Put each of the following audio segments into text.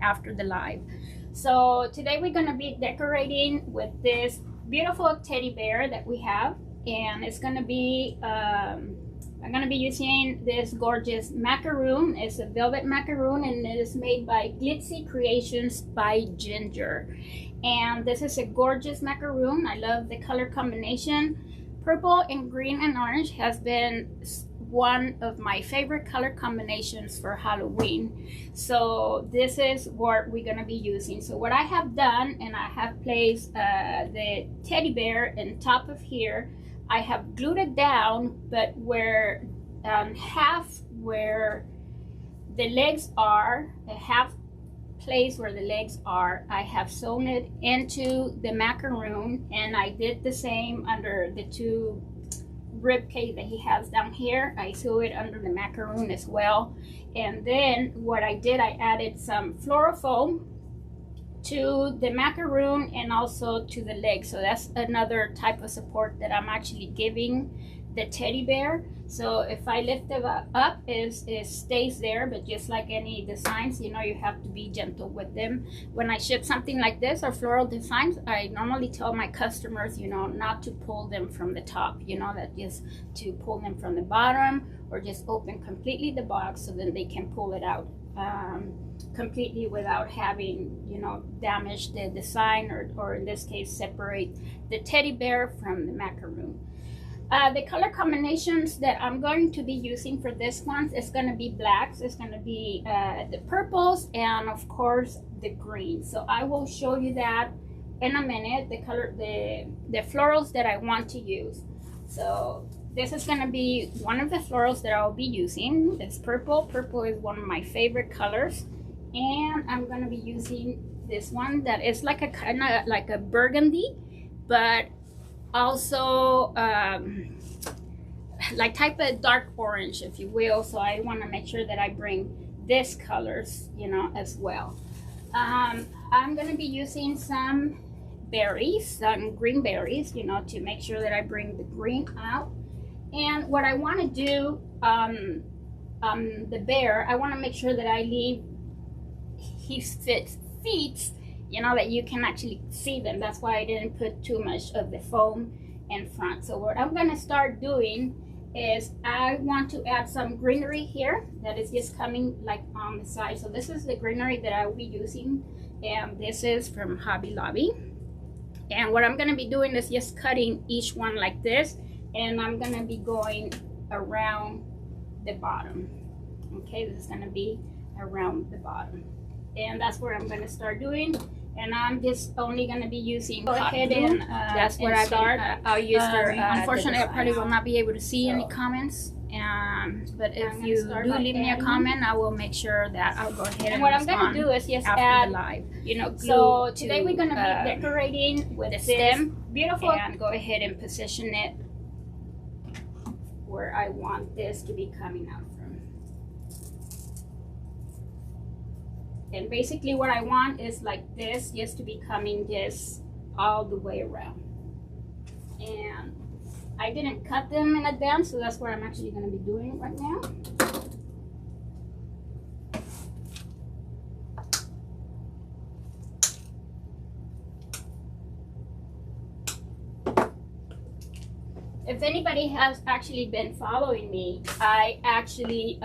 after the live. So today we're gonna be decorating with this beautiful teddy bear that we have, and it's gonna be I'm gonna be using this gorgeous macaroon. It's a velvet macaroon, and it is made by Glitzy Creations by Ginger. And this is a gorgeous macaroon. I love the color combination. Purple and green and orange has been one of my favorite color combinations for Halloween. So this is what we're gonna be using. So what I have done, and I have placed the teddy bear on top of here. I have glued it down, but where half where the legs are, the half place where the legs are, I have sewn it into the macaroon, and I did the same under the two rib cage that he has down here. I sew it under the macaroon as well. And then what I did, I added some floral foam to the macaroon and also to the legs. So that's another type of support that I'm actually giving the teddy bear. So if I lift it up, it stays there, but just like any designs, you know, you have to be gentle with them. When I ship something like this or floral designs, I normally tell my customers, you know, not to pull them from the top, you know, that just to pull them from the bottom, or just open completely the box so then they can pull it out completely without having, you know, damage the design, or in this case separate the teddy bear from the macaroon. The color combinations that I'm going to be using for this one is going to be blacks, it's going to be the purples, and of course the greens. So I will show you that in a minute, the color, the florals that I want to use. So this is going to be one of the florals that I'll be using. It's purple. Purple is one of my favorite colors. And I'm going to be using this one that is like a kind of like a burgundy, but also like type of dark orange, if you will. So I want to make sure that I bring this colors, you know, as well. I'm going to be using some berries, some green berries, you know, to make sure that I bring the green out. And what I want to do, the bear, I want to make sure that I leave his feet, you know, that you can actually see them. That's why I didn't put too much of the foam in front. So what I'm going to start doing is I want to add some greenery here that is just coming like on the side. So this is the greenery that I will be using, and this is from Hobby Lobby. And what I'm going to be doing is just cutting each one like this, and I'm going to be going around the bottom. Okay, this is going to be around the bottom, and that's where I'm going to start doing. And I'm just only going to be using hot glue. That's where I start. I'll use for unfortunately I probably will not be able to see any comments, but if you do leave me a comment, I will make sure that I'll go ahead and what I'm going to do is just add the live, you know, glue. So today we're going to be decorating with the stem, beautiful, and go ahead and position it where I want this to be coming out from. And basically what I want is like this, just to be coming just all the way around. And I didn't cut them in advance, so that's what I'm actually going to be doing right now. If anybody has actually been following me, I actually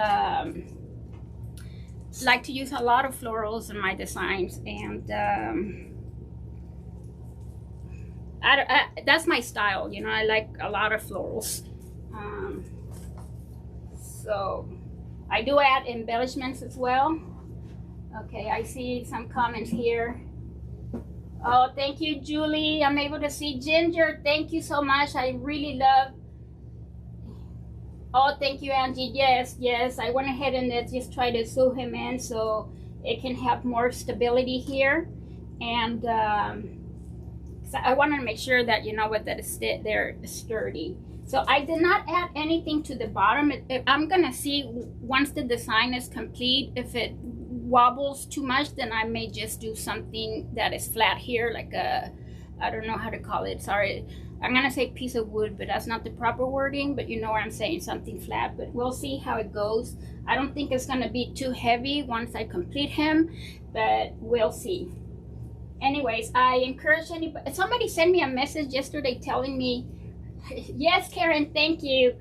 like to use a lot of florals in my designs, and that's my style, you know. I like a lot of florals, so I do add embellishments as well. Okay, I see some comments here. Oh, thank you, Julie. I'm able to see Ginger. Thank you so much. I really love. Oh, thank you, Angie. Yes, yes. I went ahead and just try to sew him in so it can have more stability here. And so I want to make sure that, you know what, that it's they're sturdy. So I did not add anything to the bottom. I'm going to see once the design is complete, if it wobbles too much, then I may just do something that is flat here, like a I don't know how to call it, sorry. I'm gonna say piece of wood, but that's not the proper wording, but you know what I'm saying, something flat. But we'll see how it goes. I don't think it's gonna be too heavy once I complete him, but we'll see. Anyways, I encourage anybody. Somebody sent me a message yesterday telling me, yes, Karen, thank you.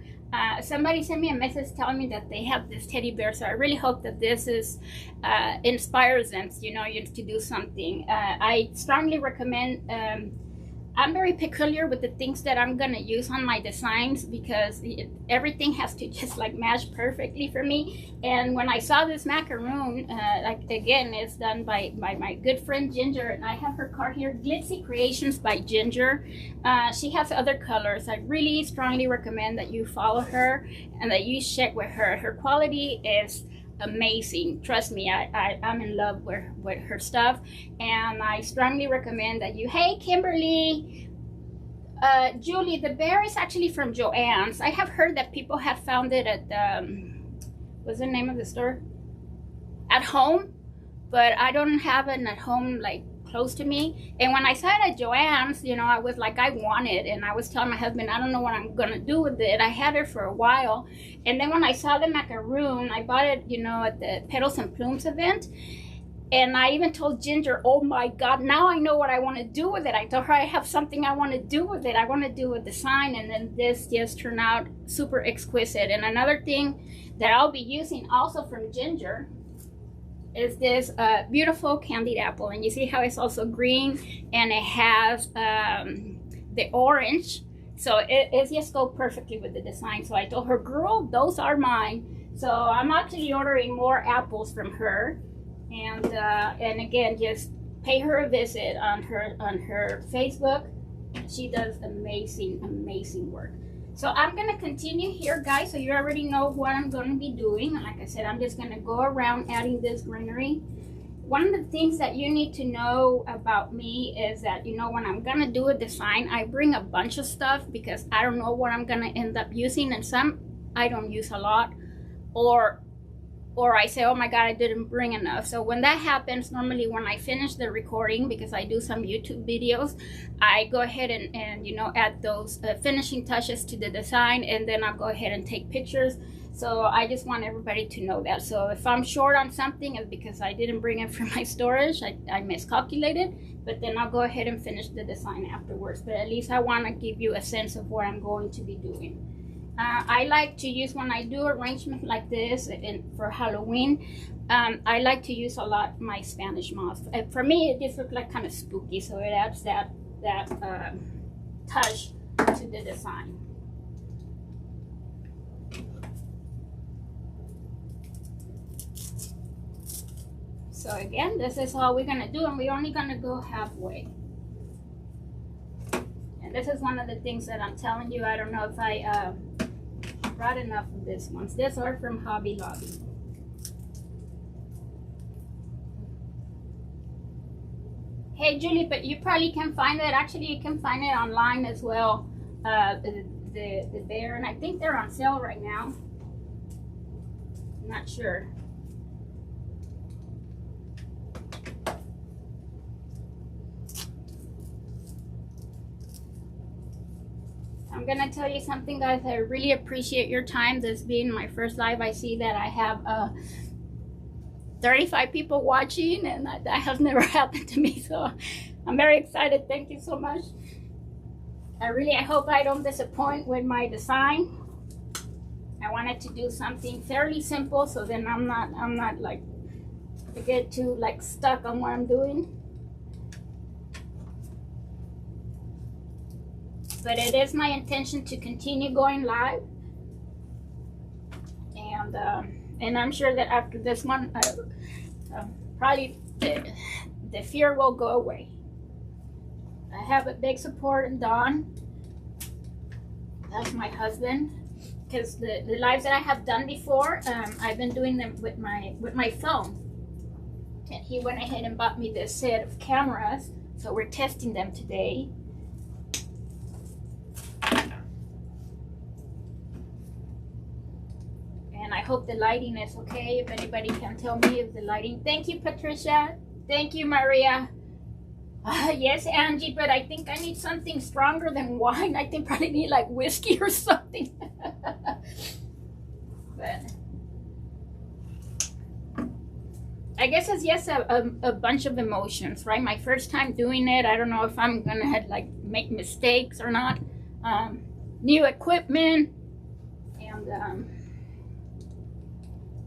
Somebody sent me a message telling me that they have this teddy bear, so I really hope that this is inspires them, you know, to do something. I strongly recommend. I'm very peculiar with the things that I'm gonna use on my designs because everything has to just like match perfectly for me. And when I saw this macaroon, like again, it's done by my good friend Ginger, and I have her card here, Glitzy Creations by Ginger. She has other colors. I really strongly recommend that you follow her and that you check with her. Her quality is amazing. Trust me, I'm in love with her stuff, and I strongly recommend that you. Hey Kimberly, Julie, the bear is actually from Joann's. I have heard that people have found it at what's the name of the store? At Home, but I don't have it at home like close to me. And when I saw it at Joann's, you know, I was like, I want it, and I was telling my husband, I don't know what I'm gonna do with it. I had it for a while, and then when I saw the macaroon, I bought it, you know, at the Petals and Plumes event, and I even told Ginger, oh my God, now I know what I want to do with it. I told her I have something I want to do with it. I want to do a design, and then this just turned out super exquisite. And another thing that I'll be using also from Ginger is this beautiful candied apple, and you see how it's also green and it has the orange, so it just go perfectly with the design. So I told her, girl, those are mine. So I'm actually ordering more apples from her, and again, just pay her a visit on her Facebook. She does amazing work. So I'm gonna continue here, guys, so you already know what I'm gonna be doing. Like I said, I'm just gonna go around adding this greenery. One of the things that you need to know about me is that, you know, when I'm gonna do a design, I bring a bunch of stuff because I don't know what I'm gonna end up using, and some I don't use a lot, or I say, oh my God, I didn't bring enough. So when that happens, normally when I finish the recording, because I do some YouTube videos, I go ahead and you know, add those finishing touches to the design, and then I'll go ahead and take pictures. So I just want everybody to know that. So if I'm short on something, it's because I didn't bring it from my storage. I miscalculated, but then I'll go ahead and finish the design afterwards. But at least I want to give you a sense of what I'm going to be doing. I like to use, when I do arrangement like this and for Halloween, I like to use a lot my Spanish moss. For me, it just looks like kind of spooky, so it adds that touch to the design. So again, this is all we're gonna do, and we're only gonna go halfway. And this is one of the things that I'm telling you. I don't know if I brought enough of this ones. These are from Hobby Lobby. Hey Julie, but you probably can find it. Actually, you can find it online as well. The bear, and I think they're on sale right now. I'm not sure. I'm gonna tell you something, guys. I really appreciate your time. This being my first live, I see that I have 35 people watching, and that has never happened to me, so I'm very excited. Thank you so much. I hope I don't disappoint with my design. I wanted to do something fairly simple, so then I'm not like to get too like stuck on what I'm doing. But it is my intention to continue going live, and I'm sure that after this one, probably the fear will go away. I have a big support in Don. That's my husband, because the lives that I have done before, I've been doing them with my phone, and he went ahead and bought me this set of cameras, so we're testing them today. And I hope the lighting is okay. If anybody can tell me if the lighting. Thank you, Patricia. Thank you, Maria. Yes, Angie, but I think I need something stronger than wine. I think probably need like whiskey or something. But I guess it's just a bunch of emotions, right? My first time doing it. I don't know if I'm gonna have like make mistakes or not. New equipment, and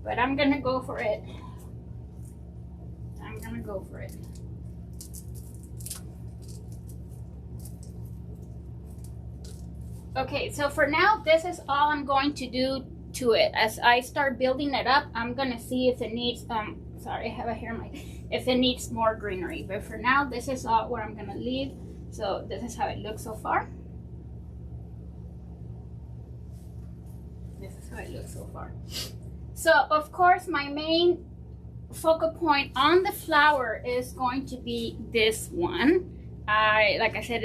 but I'm gonna go for it. I'm gonna go for it. Okay, so for now, this is all I'm going to do to it. As I start building it up, I'm gonna see if it needs, sorry, I have a hair mic, if it needs more greenery. But for now, this is all what I'm gonna leave. So this is how it looks so far. This is how it looks so far. So of course, my main focal point on the flower is going to be this one. Like I said,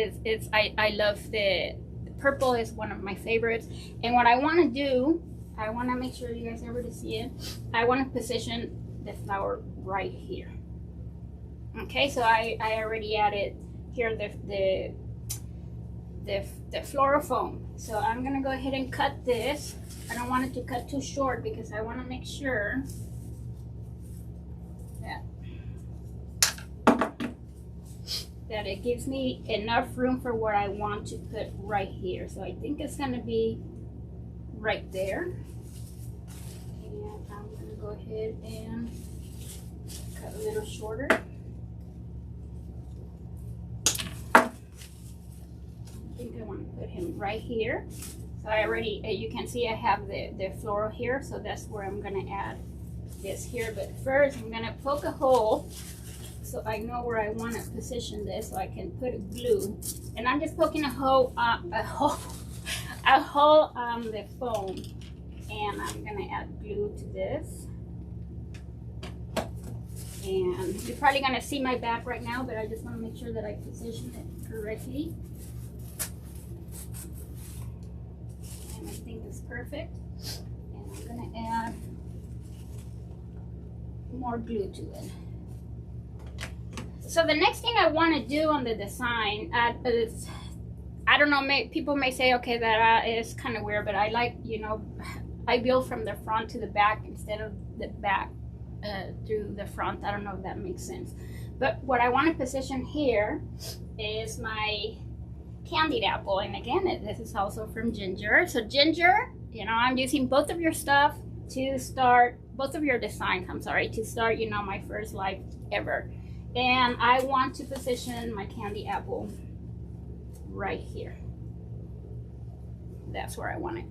I love the purple is one of my favorites. And what I want to do, I want to make sure you guys are able to see it. I want to position the flower right here. Okay, so I already added here the floral foam. So I'm gonna go ahead and cut this. I don't want it to cut too short because I want to make sure that it gives me enough room for what I want to put right here. So I think it's gonna be right there. And I'm gonna go ahead and cut a little shorter. I think I want to put him right here. So I already, you can see I have the floral here, so that's where I'm gonna add this here. But first I'm gonna poke a hole so I know where I want to position this, so I can put a glue. And I'm just poking a hole on the foam, and I'm gonna add glue to this. And you're probably gonna see my back right now, but I just want to make sure that I position it correctly. And I think it's perfect. And I'm gonna add more glue to it. So the next thing I want to do on the design is, I don't know, people may say, okay, that is kind of weird, but I like, you know, I build from the front to the back instead of the back through the front. I don't know if that makes sense. But what I want to position here is my candied apple. And again, this is also from Ginger. So Ginger, you know, I'm using both of your stuff to start, both of your designs, I'm sorry, to start, you know, my first live ever. And I want to position my candy apple right here. That's where I want it.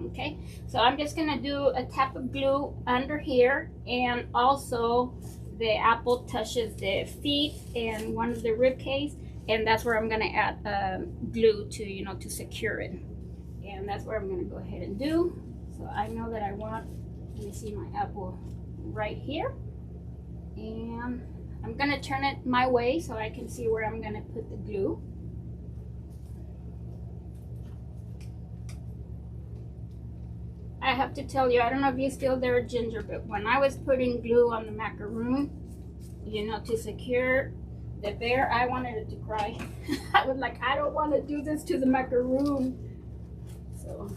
Okay, so I'm just gonna do a tap of glue under here, and also the apple touches the feet and one of the rib cage, and that's where I'm gonna add glue to, you know, to secure it. And that's where I'm gonna go ahead and do. So I know that I want, let me see, my apple right here, and I'm gonna turn it my way so I can see where I'm gonna put the glue. I have to tell you, I don't know if you're still there, Ginger, but when I was putting glue on the macaroon, you know, to secure the bear, I wanted it to cry. I was like, I don't want to do this to the macaroon. So.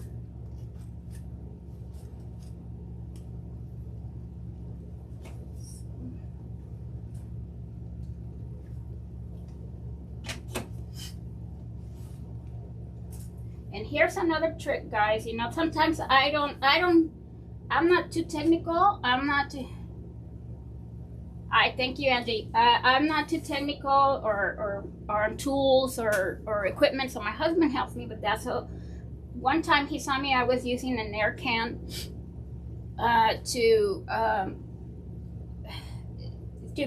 And here's another trick, guys. You know, sometimes I'm not too technical. I thank you, Angie. I'm not too technical or on tools or equipment, so my husband helps me with that. So one time he saw me, I was using an air can to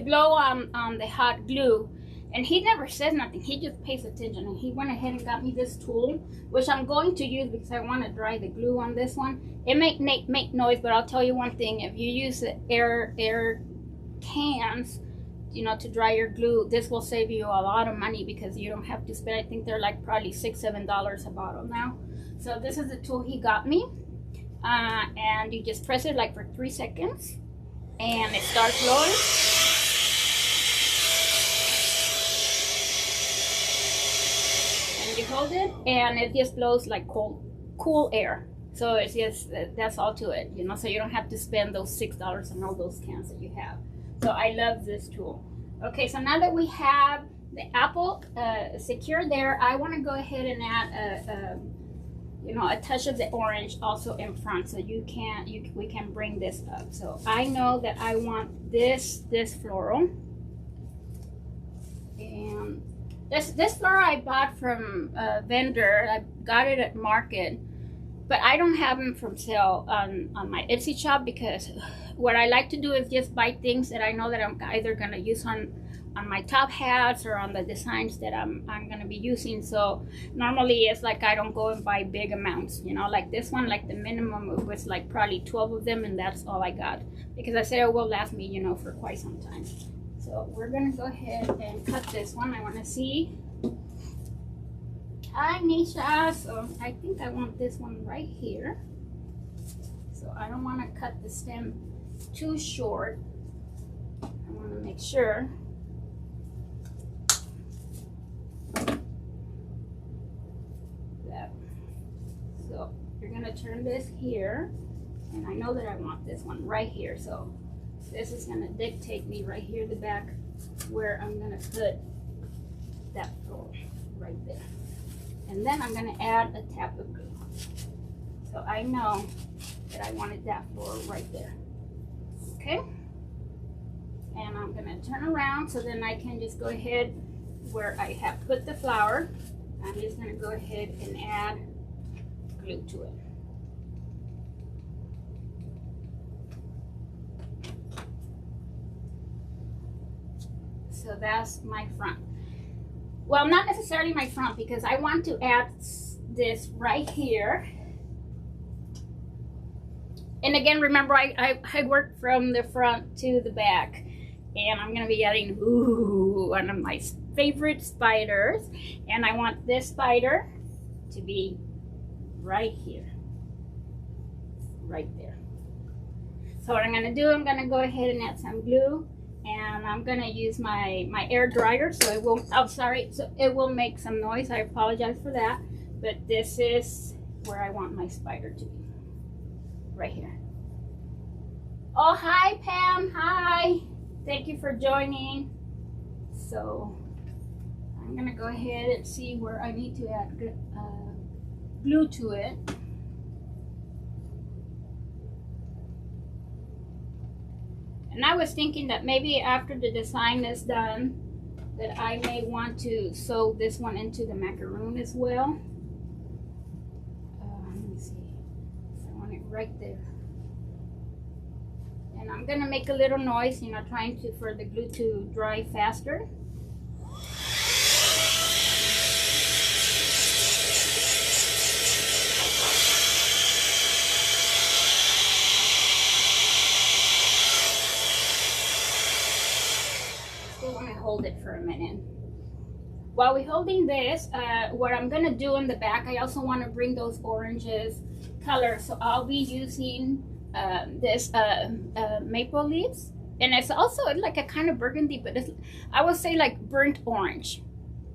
blow on the hot glue. And he never says nothing. He just pays attention. And he went ahead and got me this tool, which I'm going to use because I want to dry the glue on this one. It may make noise, but I'll tell you one thing. If you use the air cans, you know, to dry your glue, this will save you a lot of money because you don't have to spend, I think they're like probably $6-7 a bottle now. So this is the tool he got me. And you just press it like for 3 seconds and it starts blowing. hold it and it just blows like cool air. So it's just, that's all to it, you know, so you don't have to spend those $6 on all those cans that you have. So I love this tool. Okay, so now that we have the apple secure there, I want to go ahead and add a touch of the orange also in front, so we can bring this up. So I know that I want this floral, and this floral I bought from a vendor. I got it at market, but I don't have them from sale on my Etsy shop, because what I like to do is just buy things that I know that I'm either gonna use on my top hats or on the designs that I'm gonna be using. So normally it's like I don't go and buy big amounts, you know, like this one, like the minimum was like probably 12 of them, and that's all I got, because I said it will last me, you know, for quite some time. So we're gonna go ahead and cut this one. I want to see. Hi Nisha. So I think I want this one right here, so I don't want to cut the stem too short. I want to make sure that, so you're gonna turn this here, and I know that I want this one right here, so this is gonna dictate me right here the back where I'm gonna put that floral right there. And then I'm gonna add a tap of glue. So I know that I wanted that floral right there. Okay? And I'm gonna turn around so then I can just go ahead where I have put the flower. I'm just gonna go ahead and add glue to it. So that's my front. Well, not necessarily my front, because I want to add this right here. And again, remember I worked from the front to the back, and I'm gonna be adding one of my favorite spiders, and I want this spider to be right here, right there. So what I'm gonna do, I'm gonna go ahead and add some glue, and I'm gonna use my air dryer, so it will, oh sorry, so it will make some noise. I apologize for that, but this is where I want my spider to be, right here. Oh, hi Pam, hi, thank you for joining. So I'm gonna go ahead and see where I need to add glue to it. And I was thinking that maybe after the design is done, that I may want to sew this one into the macaroon as well. Let me see. I want it right there. And I'm gonna make a little noise, you know, trying for the glue to dry faster. Hold it for a minute. While we're holding this, what I'm gonna do in the back, I also want to bring those oranges color. So I'll be using this maple leaves, and it's also like a kind of burgundy, but it's, I would say like burnt orange.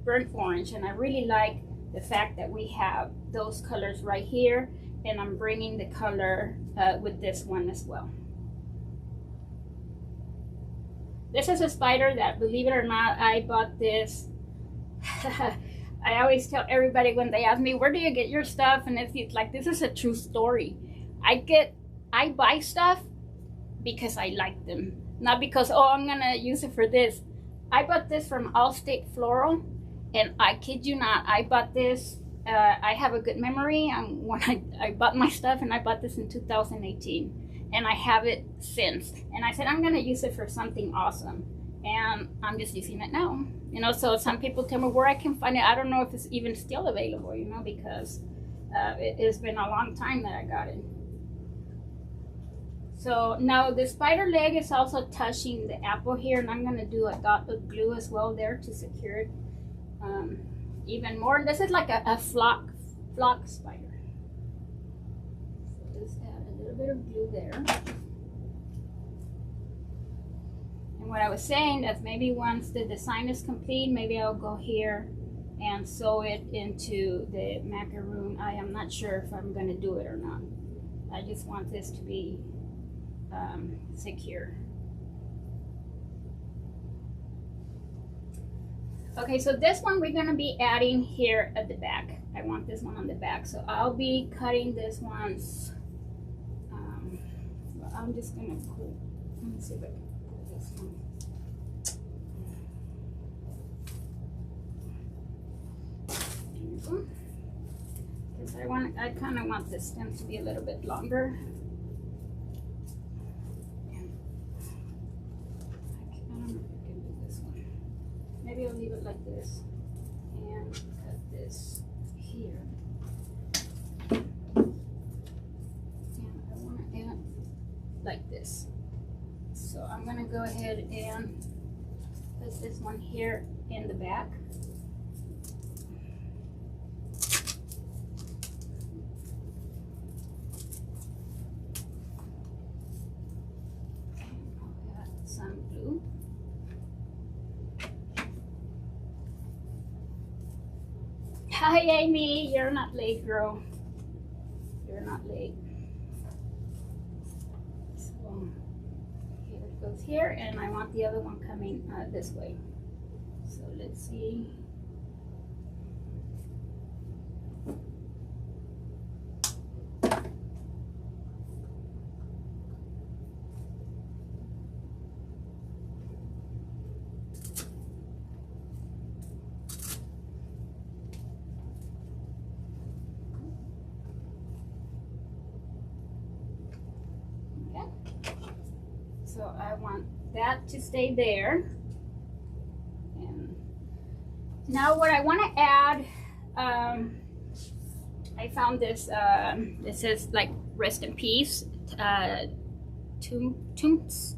And I really like the fact that we have those colors right here, and I'm bringing the color with this one as well. This is a spider that, believe it or not, I bought this. I always tell everybody when they ask me, where do you get your stuff? And it's like, this is a true story. I buy stuff because I like them. Not because, oh, I'm gonna use it for this. I bought this from Allstate Floral, and I kid you not, I bought this, I have a good memory when I bought my stuff, and I bought this in 2018. And I have it since, and I said I'm gonna use it for something awesome, and I'm just using it now, you know. So some people tell me where I can find it. I don't know if it's even still available, you know, because it's been a long time that I got it. So now the spider leg is also touching the apple here, and I'm gonna do a dot of glue as well there to secure it even more. This is like a flock spider. Bit of glue there. And what I was saying is maybe once the design is complete, maybe I'll go here and sew it into the macaroon. I am not sure if I'm going to do it or not. I just want this to be secure. Okay, so this one we're going to be adding here at the back. I want this one on the back, so I'll be cutting this one's. Well, I'm just going to put. Let me see if I can put this one. Because I kind of want the stem to be a little bit longer. I don't know if I can do this one. Maybe I'll leave it like this and cut this here. And I want to add like this. So I'm going to go ahead and put this one here in the back. Some glue. Hi Amy, you're not late, girl. You're not late. So here it goes here, and I want the other one coming this way. So let's see. So I want that to stay there. And now what I want to add, I found this, this is like rest in peace,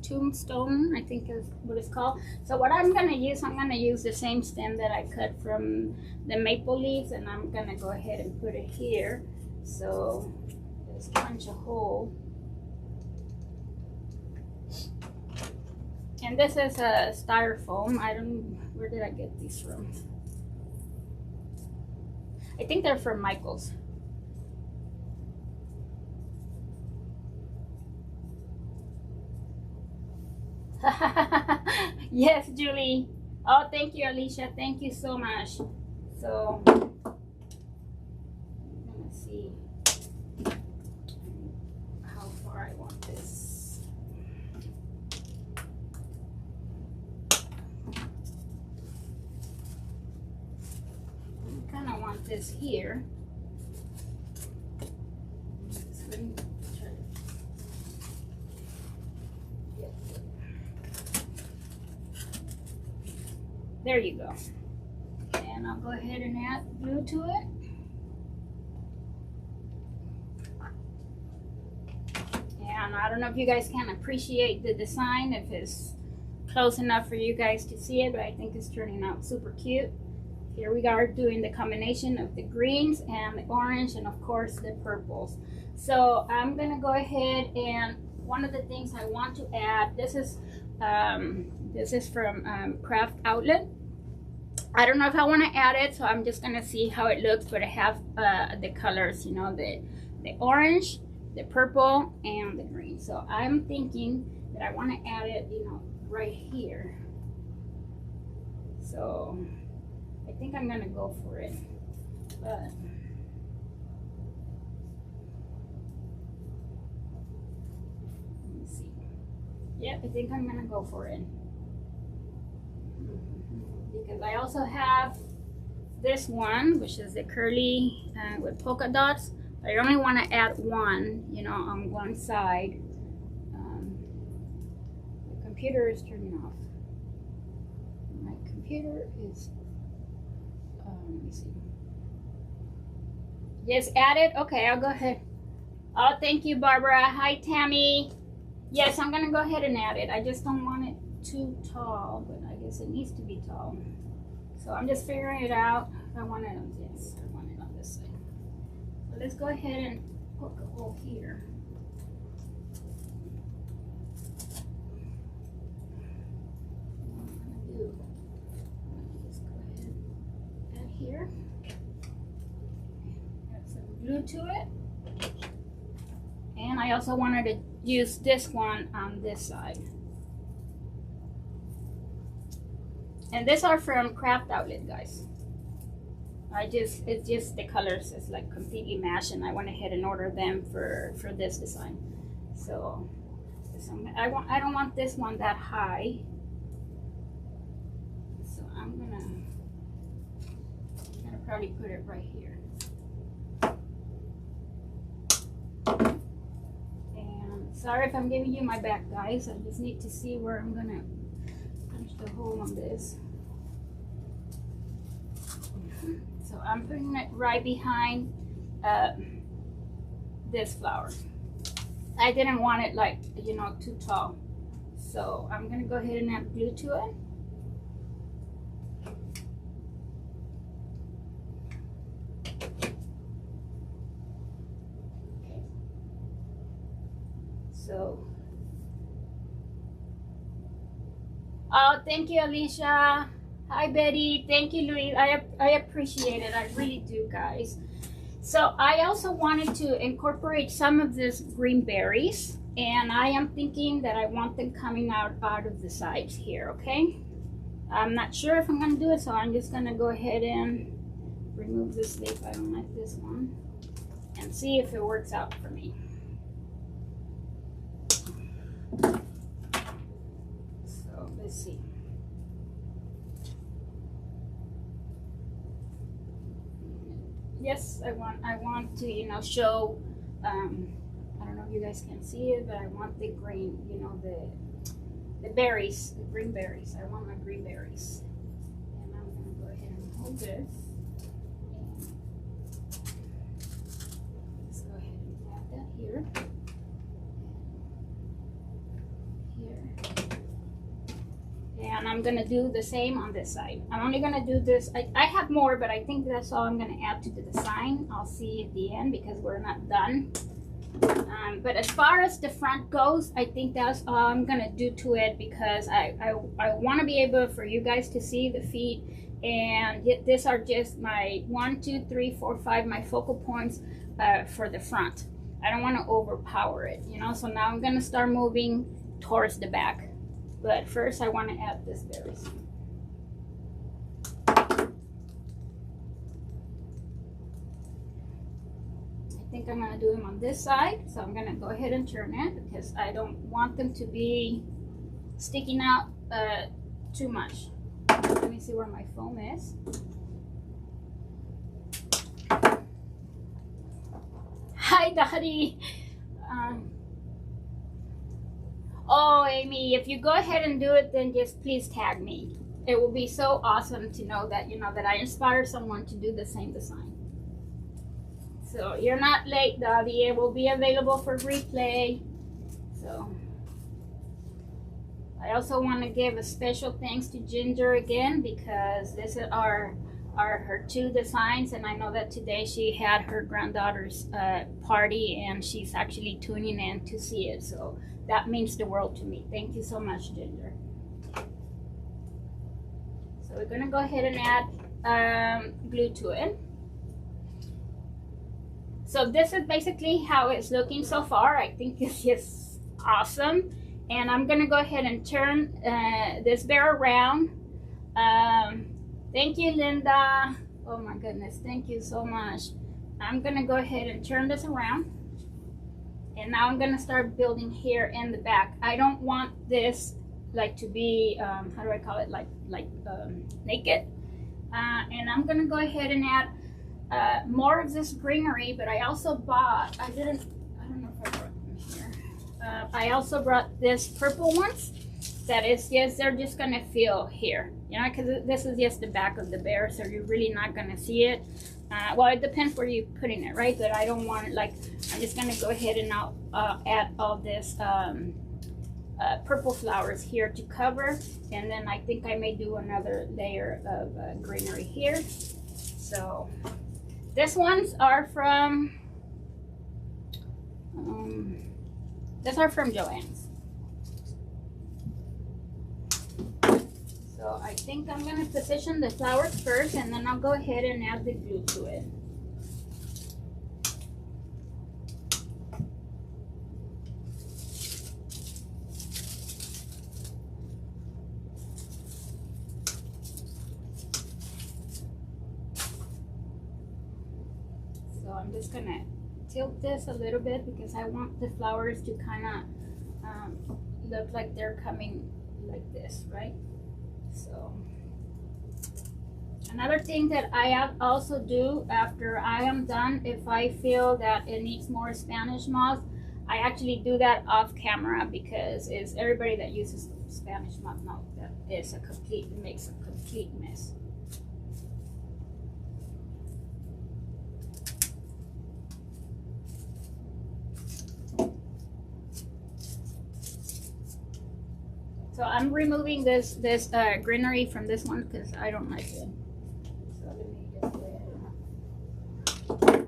tombstone, I think is what it's called. So what I'm going to use the same stem that I cut from the maple leaves, and I'm going to go ahead and put it here. So just punch a hole. And this is a styrofoam. Where did I get these from? I think they're from Michael's. Yes, Julie. Oh, thank you, Alicia. Thank you so much. So, let's see how far I want this. This here. There you go. And I'll go ahead and add glue to it. And I don't know if you guys can appreciate the design, if it's close enough for you guys to see it, but I think it's turning out super cute. Here we are doing the combination of the greens and the orange, and of course the purples. So I'm gonna go ahead, and one of the things I want to add, this is from Craft Outlet. I don't know if I want to add it, so I'm just gonna see how it looks, but I have the colors, you know, the orange, the purple, and the green. So I'm thinking that I want to add it, you know, right here. So I think I'm gonna go for it, but let me see. Yep, I think I'm gonna go for it because I also have this one, which is the curly with polka dots. I only want to add one, you know, on one side. The computer is turning off. My computer is. Let me see. Yes, add it. Okay, I'll go ahead. Oh, thank you, Barbara. Hi, Tammy. Yes, I'm gonna go ahead and add it. I just don't want it too tall, but I guess it needs to be tall. So I'm just figuring it out. I want it on this. I want it on this side. So let's go ahead and poke a hole here. What I'm gonna do, I'm gonna just go ahead and add here. to it. And I also wanted to use this one on this side. And these are from Craft Outlet, guys. It's just the colors is like completely matched, and I went ahead and ordered them for this design. So I don't want this one that high. So I'm gonna probably put it right here. And sorry if I'm giving you my back, guys. I just need to see where I'm gonna punch the hole on this. So I'm putting it right behind this flower. I didn't want it like, you know, too tall. So I'm gonna go ahead and add glue to it. Okay. So, oh, thank you, Alicia. Hi, Betty. Thank you, Louise. I appreciate it. I really do, guys. So I also wanted to incorporate some of this green berries, and I am thinking that I want them coming out of the sides here, okay? I'm not sure if I'm going to do it, so I'm just going to go ahead and remove this leaf. I don't like this one. And see if it works out for me. So let's see. Yes, I want to, you know, show, I don't know if you guys can see it, but I want the green, you know, the berries, the green berries. I want my green berries. And I'm going to go ahead and hold this. And let's go ahead and add that here. And I'm gonna do the same on this side. I'm only gonna do this. I have more, but I think that's all I'm gonna add to the design. I'll see at the end because we're not done. But as far as the front goes, I think that's all I'm gonna do to it, because I want to be able for you guys to see the feet. And these are just my 1, 2, 3, 4, 5, my focal points for the front. I don't want to overpower it, you know. So now I'm gonna start moving towards the back. But first I want to add this berries. I think I'm going to do them on this side. So I'm going to go ahead and turn it because I don't want them to be sticking out too much. Let me see where my foam is. Hi, Daddy. Oh, Amy, if you go ahead and do it, then just please tag me. It will be so awesome to know that, you know, that I inspire someone to do the same design. So you're not late, Daddy. It will be available for replay. So I also want to give a special thanks to Ginger again, because this is are her 2 designs, and I know that today she had her granddaughter's party, and she's actually tuning in to see it. So that means the world to me. Thank you so much, Ginger. So we're gonna go ahead and add glue to it. So this is basically how it's looking so far. I think it's just awesome. And I'm gonna go ahead and turn this bear around. Thank you, Linda. Oh my goodness, thank you so much. I'm gonna go ahead and turn this around. And now I'm gonna start building here in the back. I don't want this like to be, how do I call it, like naked. And I'm gonna go ahead and add more of this greenery, but I also bought, I don't know if I brought them here. I also brought this purple ones that is, yes, they're just gonna feel here, you know, because this is just the back of the bear, so you're really not gonna see it. Well, it depends where you're putting it, right? But I don't want it like, I'm just gonna go ahead and now add all this purple flowers here to cover, and then I think I may do another layer of greenery here. So these ones are from Joann's. So I think I'm going to position the flowers first, and then I'll go ahead and add the glue to it. I'm just gonna tilt this a little bit because I want the flowers to kind of look like they're coming like this, right? So another thing that I also do after I am done, if I feel that it needs more Spanish moss, I actually do that off camera, because it's everybody that uses Spanish moss knows that it makes a complete mess. So I'm removing this greenery from this one because I don't like it. So let me just go ahead.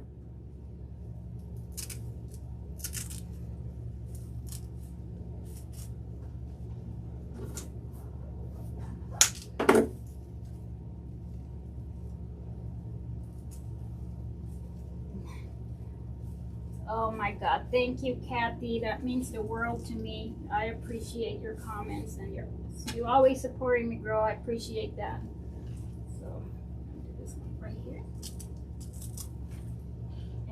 Oh my God, thank you, Kathy. That means the world to me. I appreciate your comments and you always supporting me, girl. I appreciate that. So I'll do this one right here.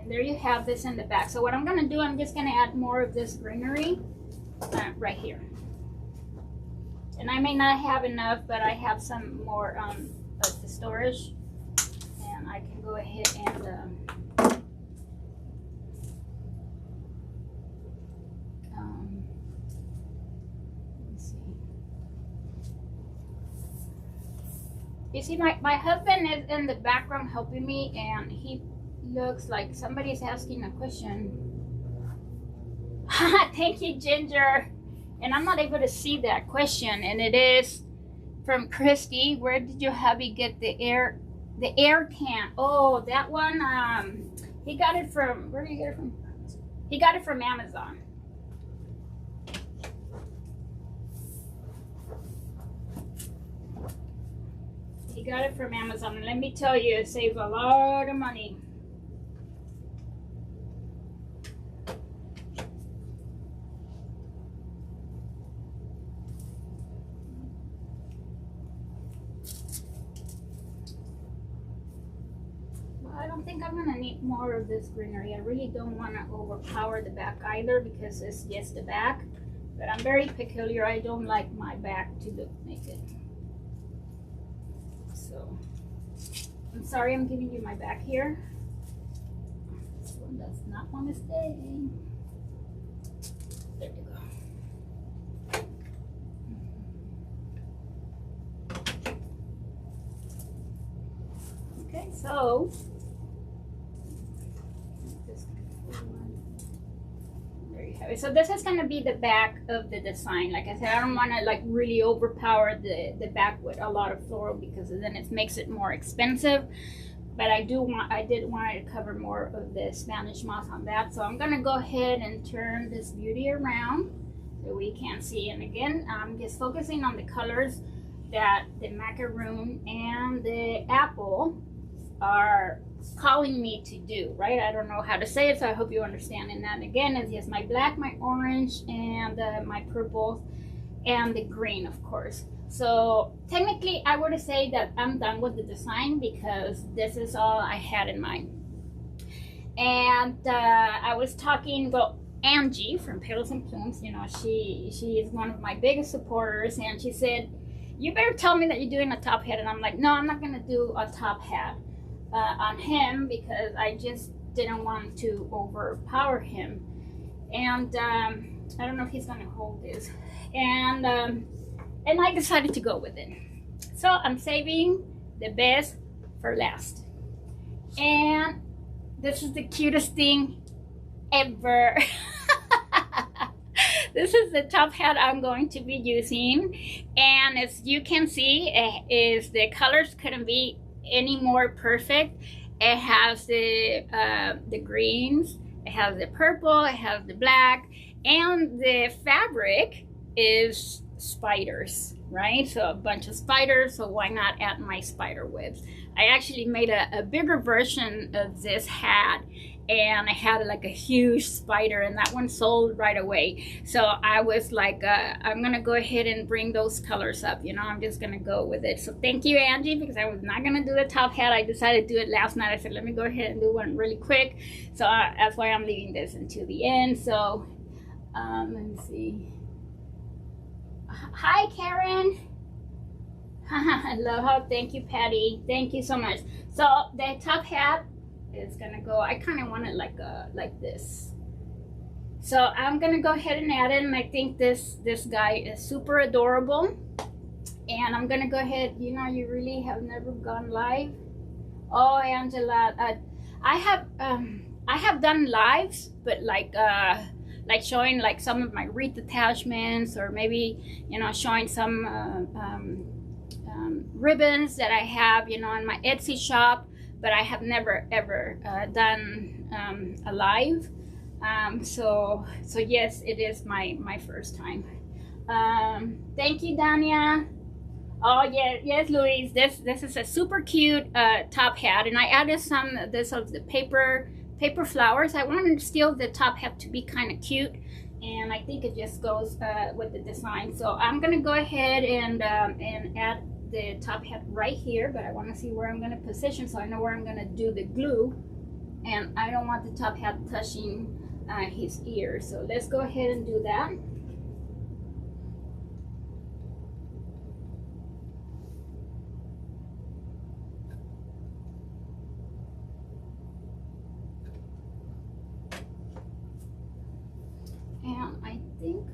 And there you have this in the back. So what I'm gonna do, I'm just gonna add more of this greenery right here. And I may not have enough, but I have some more of the storage, and I can go ahead and you see, my husband is in the background helping me, and he looks like somebody's asking a question. Thank you, Ginger. And I'm not able to see that question, and it is from Christy. Where did your hubby get the air can? Oh, that one. He got it from, where did he get it from? He got it from Amazon. He got it from Amazon, and let me tell you, it saves a lot of money. Well, I don't think I'm gonna need more of this greenery. I really don't want to overpower the back either, because it's just the back. But I'm very peculiar. I don't like my back to look naked. So I'm sorry I'm giving you my back here. This one does not want to stay. There you go. Okay, so there you have it. So this is going to be the back of the design. Like I said, I don't want to like really overpower the back with a lot of floral, because then it makes it more expensive. But I did want to cover more of the Spanish moss on that. So I'm going to go ahead and turn this beauty around so we can see. And again, I'm just focusing on the colors that the macaroon and the apple are calling me to do, right? I don't know how to say it, so I hope you understand. And that again is just my black, my orange, and my purple, and the green, of course. So technically I would say that I'm done with the design, because this is all I had in mind. And I was talking about Angie from Petals and Plumes. You know, she is one of my biggest supporters, and she said, you better tell me that you're doing a top hat. And I'm like, no, I'm not gonna do a top hat on him, because I just didn't want to overpower him. And I don't know if he's gonna hold this. And I decided to go with it. So I'm saving the best for last. And this is the cutest thing ever. This is the top hat I'm going to be using, and as you can see, is the colors couldn't be any more perfect. It has the greens, it has the purple, it has the black, and the fabric is spiders. right? So a bunch of spiders, so why not add my spider webs? I actually made a bigger version of this hat, and I had like a huge spider, and that one sold right away. So I was like, I'm gonna go ahead and bring those colors up, you know, I'm just gonna go with it. So thank you, Angie, because I was not gonna do the top hat. I decided to do it last night. I said, let me go ahead and do one really quick. So that's why I'm leaving this until the end. So let me see. Hi, Karen. I love how, thank you, Patty. Thank you so much. So the top hat is gonna go, I kind of want it like this. So I'm gonna go ahead and add it, and I think this guy is super adorable. And I'm gonna go ahead, you know, you really have never gone live. Oh, Angela, I have done lives, but like showing like some of my wreath attachments, or maybe, you know, showing some ribbons that I have, you know, in my Etsy shop, but I have never ever done a live. So yes, it is my first time. Thank you, Dania. Oh yeah, yes, Louise. This is a super cute top hat, and I added some of the paper flowers. I wanted still the top hat to be kind of cute, and I think it just goes with the design. So I'm gonna go ahead and add the top hat right here, but I want to see where I'm going to position so I know where I'm going to do the glue, and I don't want the top hat touching his ears. So let's go ahead and do that. And I think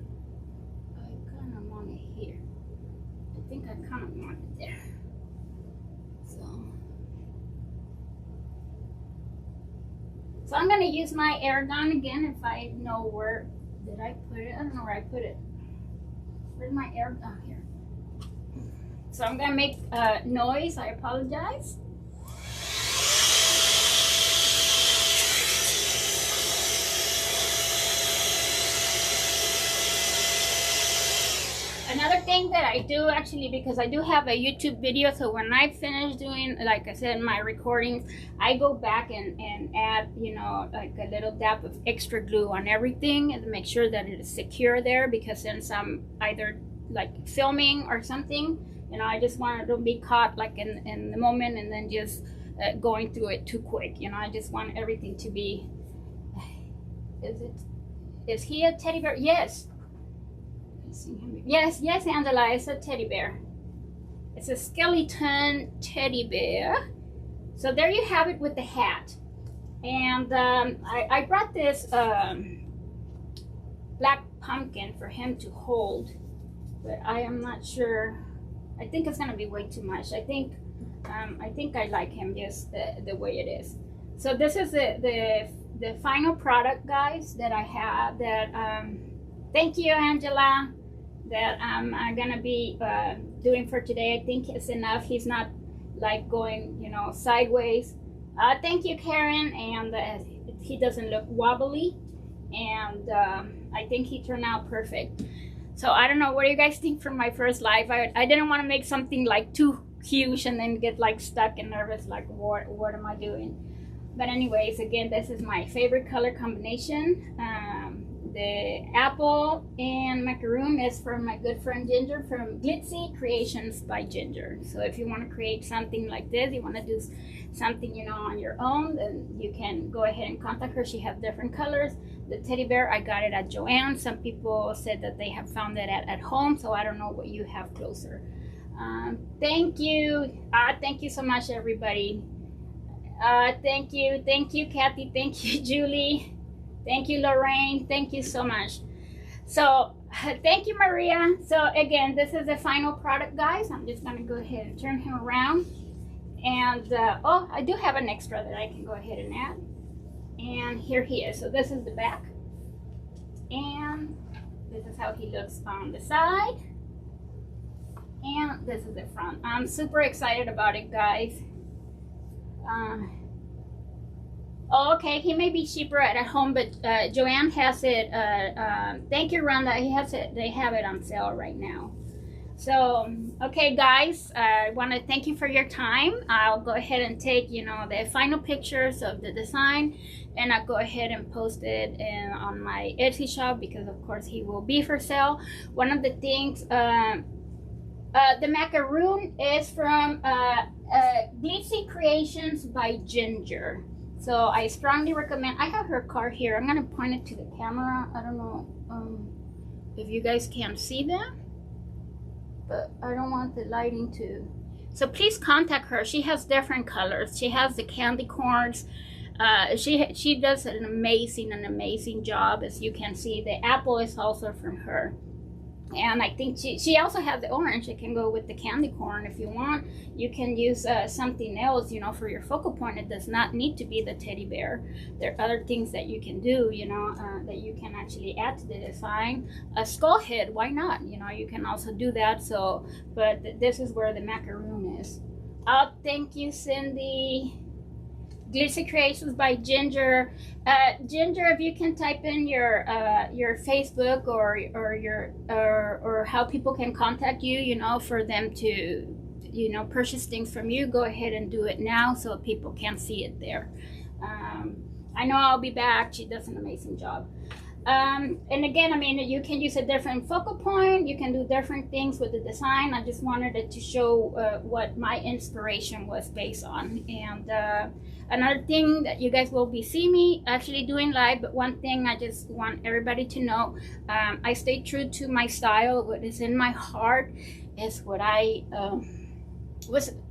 I kind of want it here. I think I kind of want it there. So I'm going to use my air gun again, if I know where did I put it. I don't know where I put it. Where's my air gun? Here. So I'm going to make noise. I apologize. Another thing that I do, actually, because I do have a YouTube video, so when I finish doing, like I said, my recordings, I go back and add, you know, like a little dab of extra glue on everything and make sure that it is secure there, because since I'm either like filming or something, you know, I just want it to be caught like in the moment, and then just going through it too quick. You know, I just want everything to be, is he a teddy bear? Yes. Yes, Angela, it's a teddy bear. It's a skeleton teddy bear. So there you have it with the hat. And I brought this black pumpkin for him to hold, but I am not sure. I think it's gonna be way too much. I think I like him just the way it is. So this is the final product, guys, that I have. That thank you, Angela. That I'm gonna be doing for today. I think it's enough. He's not like going, you know, sideways. Thank you, Karen. And he doesn't look wobbly, and I think he turned out perfect. So I don't know, what do you guys think from my first live? I didn't want to make something like too huge and then get like stuck and nervous, like what am I doing? But anyways, again, this is my favorite color combination. The apple and macaroon is from my good friend Ginger from Glitzy Creations by Ginger. So if you want to create something like this, you want to do something, you know, on your own, then you can go ahead and contact her. She has different colors. The teddy bear, I got it at Joann. Some people said that they have found it at home, so I don't know what you have closer. Thank you. Thank you so much, everybody. Thank you, Kathy. Thank you, Julie. Thank you, Lorraine. Thank you so much. So thank you, Maria. So again, this is the final product, guys. I'm just gonna go ahead and turn him around. And oh, I do have an extra that I can go ahead and add. And here he is. So this is the back. And this is how he looks on the side. And this is the front. I'm super excited about it, guys. Oh, okay, he may be cheaper at home, but Joann has it. Thank you, Rhonda. He has it. They have it on sale right now. So, okay, guys, I want to thank you for your time. I'll go ahead and take, the final pictures of the design, and I'll go ahead and post it on my Etsy shop because, of course, he will be for sale. One of the things, the macaroon is from Glitzy Creations by Ginger. So I strongly recommend. I have her card here. I'm gonna point it to the camera. I don't know if you guys can see that, but I don't want the lighting to. So please contact her. She has different colors. She has the candy corns. She does an amazing job. As you can see, the apple is also from her. And I think she also has the orange. It can go with the candy corn if you want. You can use something else, for your focal point. It does not need to be the teddy bear. There are other things that you can do, that you can actually add to the design. A skull head, why not? You can also do that. So, but this is where the macaroon is. Oh, thank you, Cindy. Glitzy Creations by Ginger. Ginger, if you can type in your Facebook or how people can contact you, for them to, purchase things from you, go ahead and do it now so people can see it there. I know I'll be back. She does an amazing job. And again, you can use a different focal point. You can do different things with the design. I just wanted it to show what my inspiration was based on. And another thing that you guys will be seeing me actually doing live, but one thing I just want everybody to know, I stay true to my style. What is in my heart is what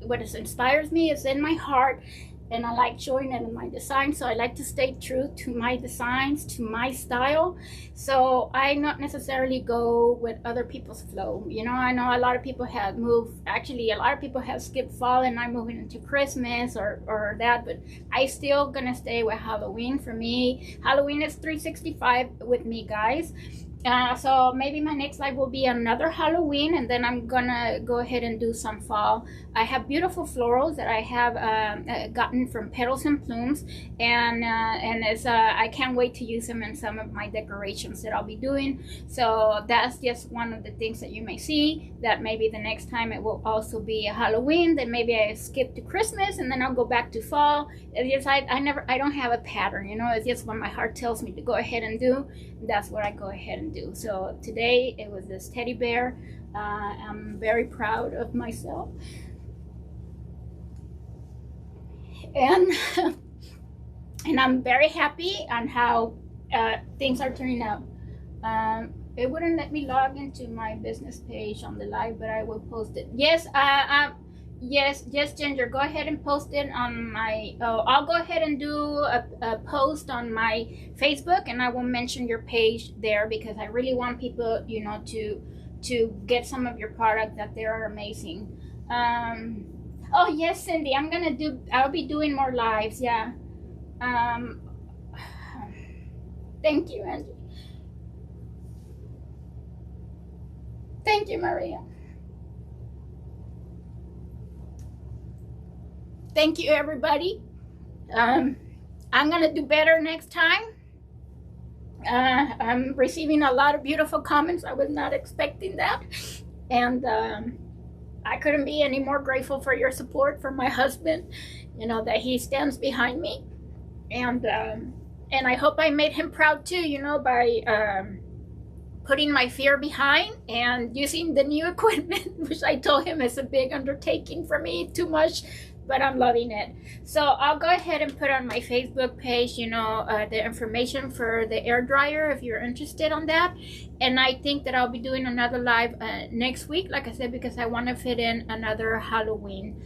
inspires me is in my heart. And I like showing it in my design, so I like to stay true to my designs, to my style. So I not necessarily go with other people's flow. I know a lot of people have moved, actually a lot of people have skipped fall and I'm moving into Christmas or that, but I still gonna stay with Halloween. For me, Halloween is 365 with me, guys. So maybe my next live will be another Halloween, and then I'm gonna go ahead and do some fall. I have beautiful florals that I have gotten from Petals and Plumes, and I can't wait to use them in some of my decorations that I'll be doing. So that's just one of the things that you may see, that maybe the next time it will also be a Halloween, then maybe I skip to Christmas and then I'll go back to fall. It's just I don't have a pattern, it's just what my heart tells me to go ahead and do. That's what I go ahead and do. So today it was this teddy bear. I'm very proud of myself, and and I'm very happy on how things are turning out. It wouldn't let me log into my business page on the live, but I will post it. Yes, yes, Ginger, go ahead and post it on my, I'll go ahead and do a post on my Facebook, and I will mention your page there because I really want people, to get some of your products, that they are amazing. Oh yes, Cindy, I'll be doing more lives. Yeah. Thank you, Angie. Thank you, Maria. Thank you, everybody. I'm gonna do better next time. I'm receiving a lot of beautiful comments. I was not expecting that, and I couldn't be any more grateful for your support, for my husband, that he stands behind me, and I hope I made him proud too, by putting my fear behind and using the new equipment, which I told him is a big undertaking for me, too much, but I'm loving it. So I'll go ahead and put on my Facebook page, the information for the air dryer if you're interested on that. And I think that I'll be doing another live next week, like I said, because I want to fit in another Halloween.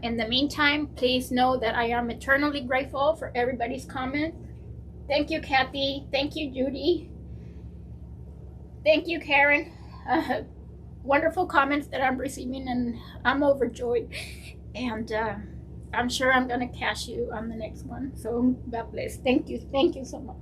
In the meantime, please know that I am eternally grateful for everybody's comment. Thank you, Kathy. Thank you, Judy. Thank you, Karen. Wonderful comments that I'm receiving, and I'm overjoyed. And I'm sure I'm going to cash you on the next one. So God bless. Thank you. Thank you so much.